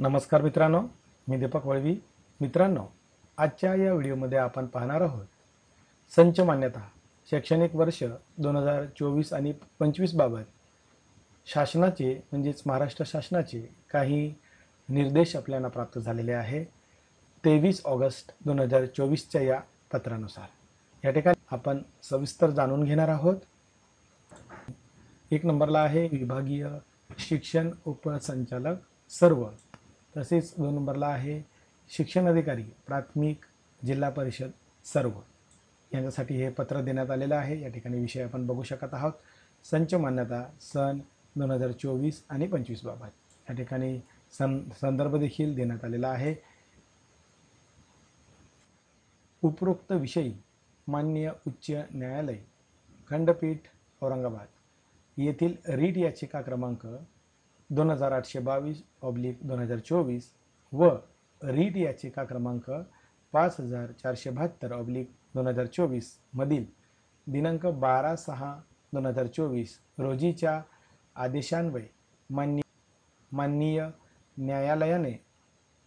नमस्कार मित्रांनो, मी दीपक वळवी. मित्रांनो, आजच्या या व्हिडिओमध्ये आपण पाहणार आहोत संच मान्यता शैक्षणिक वर्ष 2024 आणि 25 बाबत शासनाचे म्हणजेच महाराष्ट्र शासनाचे काही निर्देश आपल्याला प्राप्त झालेले आहे 23 ऑगस्ट 2024च्या या पत्रानुसार. या ठिकाणी आपण सविस्तर जाणून घेणार आहोत. एक नंबरला आहे विभागीय शिक्षण उपसंचालक सर्व. तसेच 2 नंबरला आहे शिक्षण अधिकारी प्राथमिक जिल्हा परिषद सर्व. यांच्यासाठी हे पत्र देण्यात आलेलं आहे. या ठिकाणी विषय आपण बघू शकत आहोत संच मान्यता सन 2024 आणि 25 बाबत. या ठिकाणी संदर्भ देखील देण्यात आलेला आहे. उपरोक्त विषयी माननीय उच्च न्यायालय खंडपीठ औरंगाबाद येथील रीट याचिका क्रमांक 2822/2024 व रीट याचिका क्रमांक 5472/2024 मधील दिनांक 12/6/2024 रोजीच्या आदेशान्वये माननीय न्यायालयाने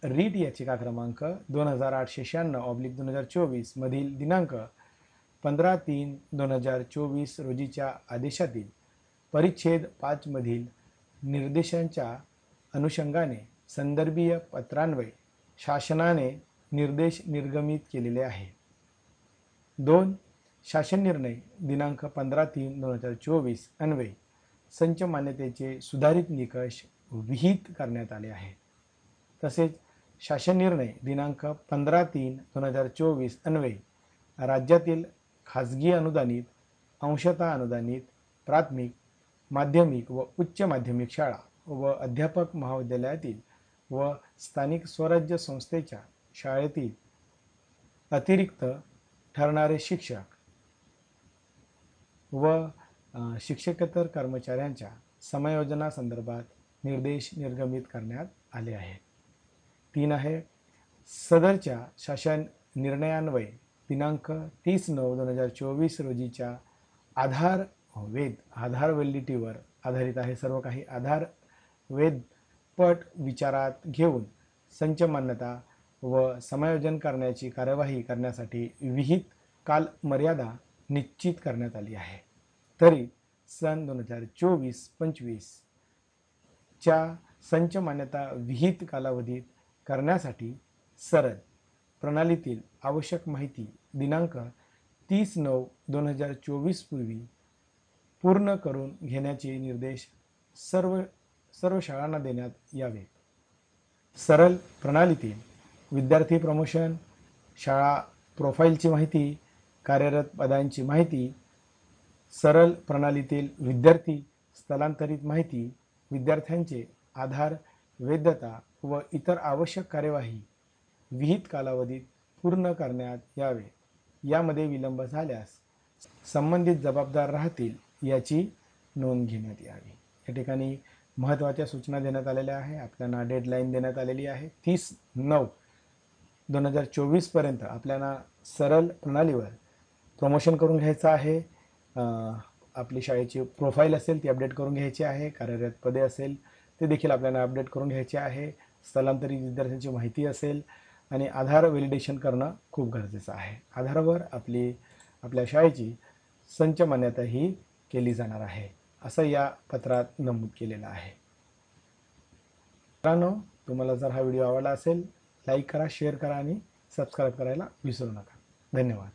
रीट याचिका क्रमांक 2896/2024 मधील दिनांक 15/3/2024 रोजीच्या आदेशातील परिच्छेद 5 मधील निर्देशांच्या अनुषंगाने संदर्भीय पत्रान्वये शासनाने निर्देश निर्गमित केलेले आहे. 2. शासन निर्णय दिनांक 15/3/2024 अन्वये संच मान्यतेचे सुधारित निकष विहित करण्यात आले आहे. तसेच शासन निर्णय दिनांक 15/3/2024 अन्वये राज्यातील खाजगी अनुदानित अंशतः अनुदानित प्राथमिक माध्यमिक व उच्च माध्यमिक शाळा व अध्यापक महाविद्यालयातील व स्थानिक स्वराज्य संस्थेच्या शाळेतील अतिरिक्त ठरणारे शिक्षक व शिक्षकेतर कर्मचाऱ्यांच्या समायोजनासंदर्भात निर्देश निर्गमित करण्यात आले आहेत. 3 आहे सदरच्या शासन निर्णयान्वये दिनांक 30/9/2024 रोजीच्या आधार व्हॅलिडिटीवर आधारित आहे. सर्व काही आधार वेद पट विचारात घेऊन संच मान्यता व समायोजन करण्याची कार्यवाही करण्यासाठी विहित कालमर्यादा निश्चित करण्यात आली आहे. तरी सन 2024-25 च्या संच मान्यता विहित कालावधीत करण्यासाठी सरळ प्रणालीतील आवश्यक माहिती दिनांक 30/9/2024 पूर्वी पूर्ण करून घेण्याचे निर्देश सर्व शाळांना देण्यात यावेत. सरळ प्रणालीतील विद्यार्थी प्रमोशन, शाळा प्रोफाईलची माहिती, कार्यरत पदांची माहिती, सरळ प्रणालीतील विद्यार्थी स्थलांतरित माहिती, विद्यार्थ्यांचे आधार वैधता व इतर आवश्यक कार्यवाही विहित कालावधीत पूर्ण करण्यात यावे. यामध्ये विलंब झाल्यास संबंधित जबाबदार राहतील याची नोंद घेण्यात यावी. या ठिकाणी महत्त्वाच्या सूचना देण्यात आलेल्या आहे. आपल्याला डेडलाईन देण्यात आलेली आहे 30/9/2024 पर्यंत आपल्याला सरळ प्रणालीवर प्रमोशन करून घ्यायचं आहे. आपली शाळेची प्रोफाईल असेल ती अपडेट करून घ्यायची आहे. कार्यरत पदे असेल ते देखील आपल्याला अपडेट करून घ्यायचे आहे. स्थलांतरित विद्यार्थ्यांची माहिती असेल आणि आधार व्हॅलिडेशन करणं खूप गरजेचं आहे. आधारावर आपल्या शाळेची संच मान्यता ही केली जाणार आहे असं या पत्रात नमूद केलेलं आहे. मित्रांनो, तुम्हाला जर हा व्हिडिओ आवडला असेल लाईक करा, शेअर करा आणि सबस्क्राईब करायला विसरू नका. धन्यवाद.